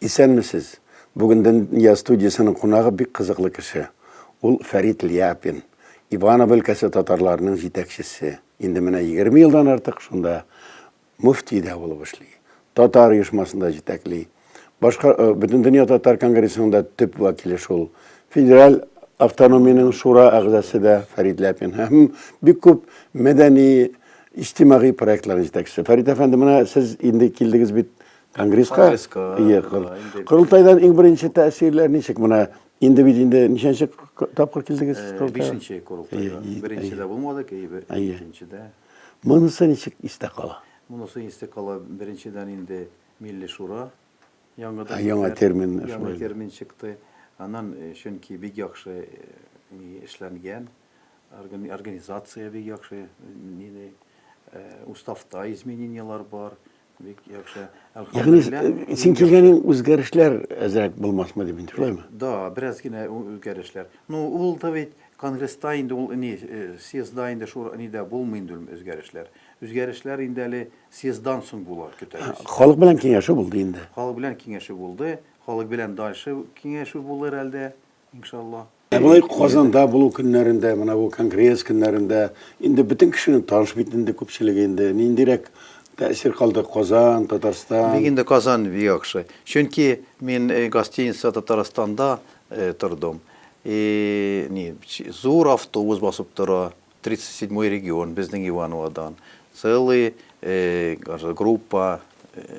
İsenmisiz? Bugünden ya stüdyasının konağı bir kızıklı kişi. Ул Фәрит Ляпин, Иванов өлкәсе татарларының җитәкчесе. Инде менә 20 елдан артык шунда муфти дә булып эшли. Татар оешмасында җитәкли. Башка бөтен дөнья татар конгрессында төп вәкиле шул. Федераль автономиянең шура әгъзасы да Фәрит Ляпин. Һәм бик күп мәдәни, иҗтимагый проектлар җитәкчесе. Фәрит әфәнде, менә сез инде килдегез бит конгресска. Курултайдан иң беренче тәэсирләр ничек? Менә инде бит ничәнче тапкыр килдегез? Бишенче курултайга. Беренчедә булмадык, икенчедә. Монысы ничек истә кала? Монысы истә кала. Беренчедән инде милли шура яңадан Яңа термин чыкты. Аннан чөнки бик яхшы эшләнгән, организация бик яхшы, уставта изменениялар бар. Бик яхшы. Ягъни син килгәнең үзгәрешләр әзрәк булмасмы дип инде, шулаймы? Да, бераз генә үзгәрешләр. Ну, ул да бит конгресста инде ул съездда инде шур нидә булмый инде үзгәрешләр. Үзгәрешләр инде әле съезддан соң булар көтәбез. Халык белән киңәше булды инде. Халык белән киңәше булды. Халык белән дальше киңәше булыр әлдә, иншалла. Булай Казанда булу көннәрендә, менә бу конгресс көннәрендә инде бөтен кешенең таныш бит инде күпчелеге инде ниндирәк тәэсир калды Казан, Татарстан. Бик инде Казан бик яхшы. Чөнки мин гостиница Татарстанда тордым. Зур автобус басып тора, 37-й регион безнең Ивановодан. Целый группа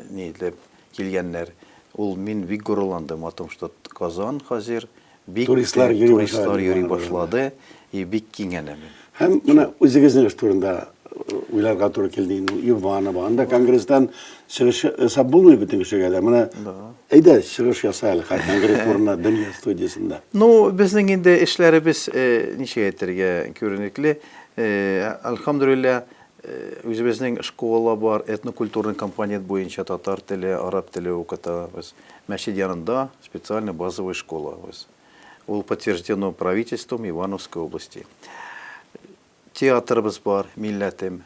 дип килгәннәр. Ул мин бик горурландым, атым что Казан хәзер бик туристлар йөри башлады и бик киңәнә. Һәм менә үзегезнең турында уйларга туры килде. Иваново, анда конгресстан чыгыш ясап булмый бөтен кешегә дә. Менә әйдә чыгыш ясайлык конгресс урынына дөнья студиясында. Ну, безнең инде эшләребез ничә әйтергә күренекле. Алхамдулилля, үзебезнең школа бар, этнокультурный компонент буенча татар теле, араб теле укытабыз. Мәчет янында специальная базовая школа. Ул подтверждено правительством Ивановской области. Театрыбыз бар, милләтем.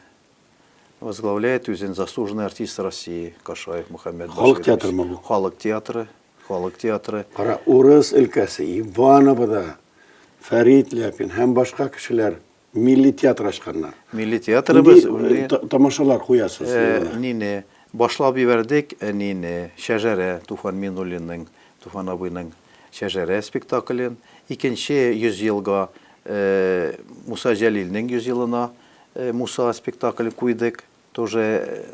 Возглавляет үзен заслуженный артист России Кашаев Мухаммед Баширович. Халык театры мы бу? Халык театры. Кара, Урыс өлкәсе, Ивановода, Фәрит Ляпин һәм башка кешеләр милли театр ачканнар. Милли театрыбыз тамашалар куясыз. Нине башлап ибәрдек, нине Шәҗәрә Туфан Минуллинның, Туфан абыйның Шәҗәрә спектаклен. Икенче 100 елга Муса Җәлилнең 100 елына Муса спектакль куйдык. Тоже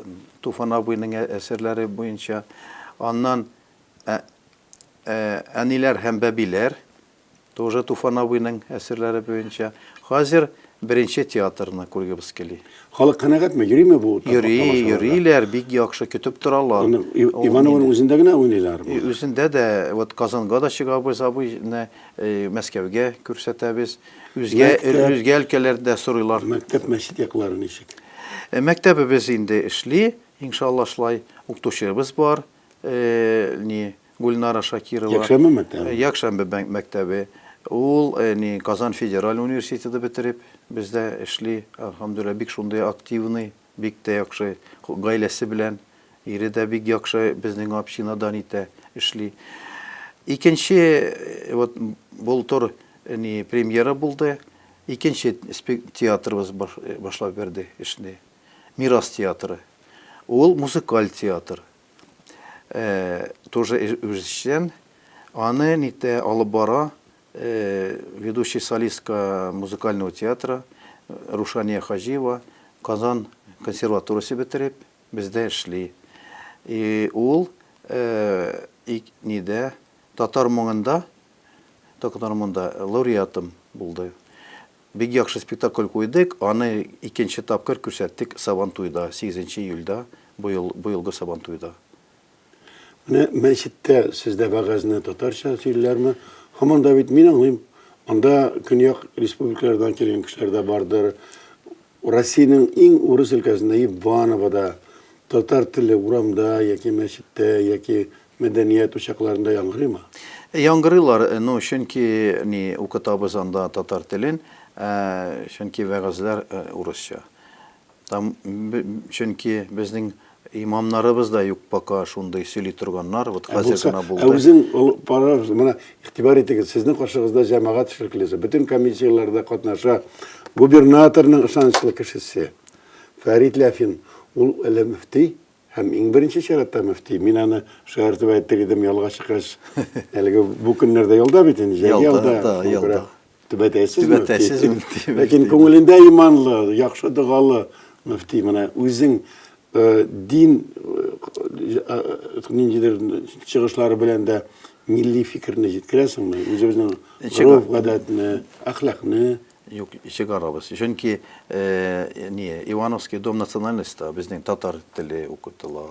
Туфан абыйның әсәрләре буенча. Аннан Әниләр һәм бәбиләр тоже Туфан абыйның әсәрләре буенча. Хәзер беренче театрны күргебез кили. Халык канәгатьме? Йөриме бу? Йөриләр, бик яхшы көтеп торалар. Ивановның үзендә генә уйныйлар бу. Үзендә дә, вот Казанга да чыгабыз, абыйны Мәскәүгә күрсәтәбез. Үзгә өлкәләрдә сорыйлар. Мәктәп, мәчет яклары ничек? Мәктәбебез инде эшли, иншалла шулай. Укытучыбыз бар. Гульнара Шакирова. Якшәмбе мәктәбе? Якшәмбе мәктәбе. Ул Казан федераль университеты бетереп, бездә эшли, алхамдулилла, бик шундый активный, бик тә яхшы гаиләсе белән, ире дә бик яхшы безнең общинадан итә эшли. Икенче вот бултыр премьера булды. Икенче театрыбыз башлап берде эшне. Мирас театры. Ул музыкаль театр. Тоже үзешчән. Аны нитә алып бара ведущий солистка музыкального театра Рушания Хаҗиева Казан консерваториясе бетереп, бездә эшли. Ул нидә татар моңында лауреатым булды. Бик яхшы спектакль куйдык, аны икенче тапкыр күрсәттек Сабантуйда, 8 июльдә, быелгы Сабантуйда. Менә мәчеттә сездә вәгазьне татарча сөйлиләрме? Һаман да бит мин аңлыйм, анда Көньяк республикалардан килгән кешеләр дә бардыр. Россиянең иң урыс өлкәсендә Ивановода татар теле урамда яки мәчеттә яки мәдәният учакларында яңгырыймы? Яңгырыйлар, чөнки укытабыз анда татар телен, чөнки вәгазьләр урысча. Там чөнки безнең имамнарыбыз да юк пока шундай сөйли турганнар. Вот хәзер гына булды. Үзең барабыз, менә игътибар итегез, сезнең каршыгызда җәмәгать эшлеклесе, бөтен комиссияларда катнаша, губернаторның ышанычлы кешесе Фәрит Ләфин, ул әле мөфти һәм иң беренче чиратта мөфти. Мин аны шаяртып әйтер идем ялга чыгыш. Әлеге бу көннәрдә ялда бит инде, Ялда. Түбәтәсез мөфти. Ләкин күңелендә иманлы, яхшы догалы мөфти. Менә үзең дин ниндидер чыгышлары белән дә милли фикерне җиткерәсеңме? Үзебезнең гореф, гадәтне, әхлакны. Юк, чыгарабыз. Чөнки Ивановский дом национальностьта безнең татар теле укытыла,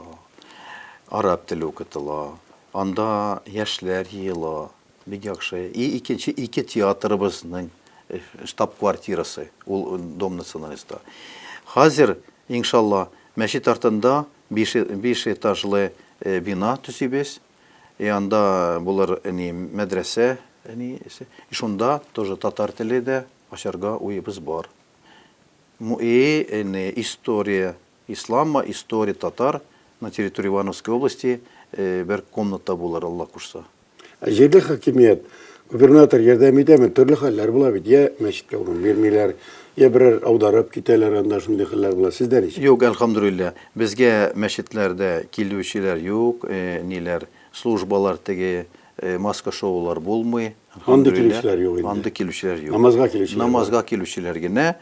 араб теле укытыла. Анда яшьләр йыела, бик яхшы. И ике театрыбызның штаб-квартирасы ул дом национальностьта. Хәзер, иншалла, мәчет артында 5 этажлы бина төзибез. И анда булар мәдрәсә, шунда тоже татар теле дә ашарга уебыз бар. История ислама, история татар на территории Ивановской области бер комната булар, Алла кушса. Җирдә хакимият, губернатор ярдәм итәме? Төрле хәлләр була бит. Я мәчеткә урын бирмиләр, я берәр аударып китәләр, анда шундый хәлләр була. Сездә ничек? Юк, әлхәмдүлиллә. Безгә мәчетләрдә килүчеләр юк, ниләр, службалар теге маска шоулар булмый. Анда килүчеләр юк инде. Анда килүчеләр юк. Намазга килүчеләр. Намазга килүчеләр генә.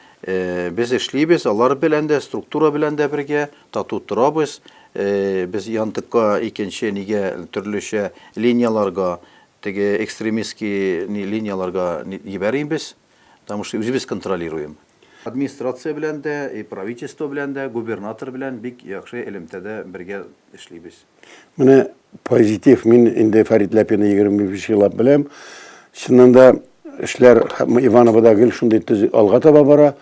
Без эшлибез, алар белән дә, структура белән дә бергә тату торабыз. Без янтыкка икенче нигә төрлечә линияларга, теге экстремистский линияларга ебәрибез, потому что үзебез контролируем. Администрация белән дә, и правительство белән дә, губернатор белән бик яхшы элемтәдә бергә эшлибез. Менә позитив, мин инде Фәрит Ләпинне 25 еллап беләм. Чынында эшләр Ивановда гел шундый алга таба бара.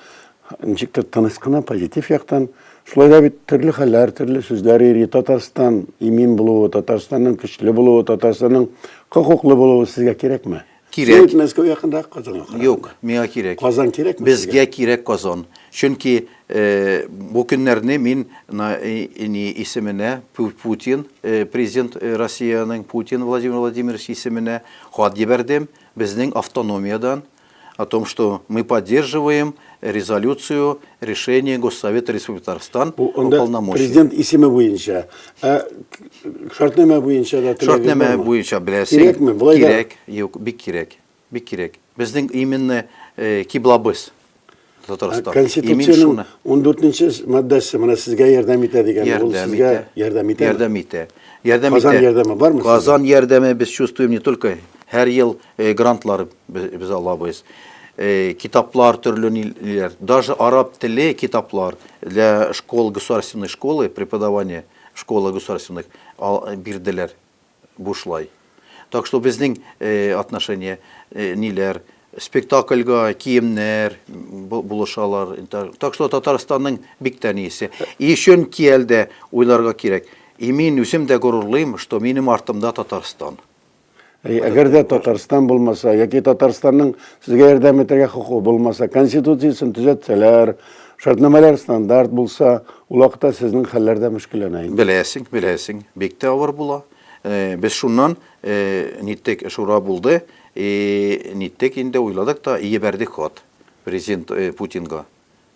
Ничектер тыныч кына позитив яктан. Шулай да бит төрле хәлләр, төрле сүзләр йөри. Татарстан имин булуы, Татарстанның көчле булуы, Татарстанның хокуклы булуы сезгә кирәкме? Кирәк. Мәскәү якында Казан. Юк, миңа кирәк. Казан кирәкме? Безгә кирәк Казан. Чөнки бу көннәрне мин исеменә Путин, президент Россияның Путин Владимир Владимирович исеменә хат җибәрдем безнең автономиядан о том, что мы поддерживаем резолюцию решения Госсовета Республики Татарстан о полномочиях. Президент исеме буенча, шартнама буенча да Шартнама буенча беләсең. Кирәкме? Булай да. Кирәк, юк, бик кирәк. Бик кирәк. Безнең именно киблабыз Татарстан. Конституциянең 14-нче маддәсе менә сезгә ярдәм итә дигән, ул сезгә ярдәм итә. Ярдәм итә. Ярдәм итә. Казан ярдәме бармы? Казан ярдәме без чувствуем не только һәр ел грантлар без алабыз. Китаплар төрле ниләр, даже араб теле китаплар для школ, государственной школы, преподавания школы государственных бирделәр бушлай. Так что безнең отношение ниләр, спектакльга киемнәр булышалар. Так что Татарстанның бик тәнисе. И шөн киелдә уйларга кирәк. И мин үзем дә горурлыйм, что минем артымда Татарстан. Әгәр дә Татарстан булмаса, яки Татарстанның сезгә ярдәм итәргә хокугы булмаса, конституциясын төзәтсәләр, шартнамалар стандарт булса, ул вакытта сезнең хәлләрдә мөшкилләнә инде. Беләсең, бик тә авыр була. Без шуннан ниттек шура булды, ниттек инде уйладык та ебәрдек хат президент Путинга.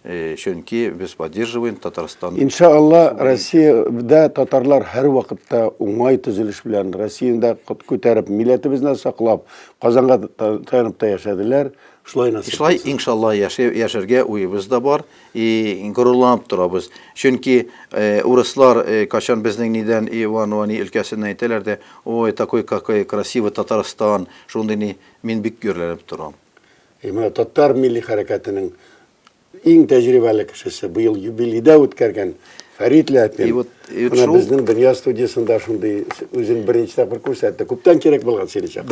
Чөнки без поддерживаем Татарстан. Иншалла, Россиядә татарлар һәр вакытта уңай төзелеш белән Россияда күтәреп, милләтебезне саклап, Казанга таянып та яшәделәр. Шулай насыйп. Шулай иншалла яшәргә уебыз да бар, и горурланып торабыз. Чөнки урыслар качан безнең нидән Иваново өлкәсеннән әйтәләр дә, ой, такой какой красивый Татарстан, шундый мин бик гөрләнеп торам. Менә татар милли хәрәкәтенең иң тәҗрибәле кешесе быел юбилейда үткәргән Фәрит Ләпин. Безнең дөнья студиясында шундый үзен беренче тапкыр күрсәтте. Күптән кирәк булган сиричә.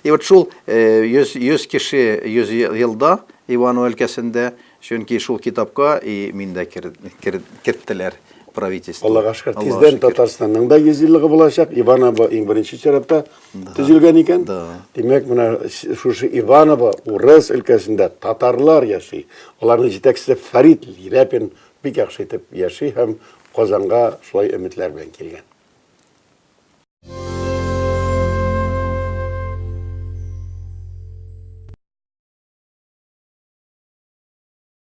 И вот шул 100 кеше 100 елда Иваново өлкәсендә, чөнки шул китапка и миндә керттеләр правительство. Аллага шөкер, тиздән Татарстанның да 100 еллыгы булачак. Иваново иң беренче чиратта төзелгән икән. Димәк, менә шушы Иваново урыс өлкәсендә татарлар яши. Аларның җитәкчесе Фәрит Ләпин бик яхшы итеп яши һәм Казанга шулай өметләр белән килгән.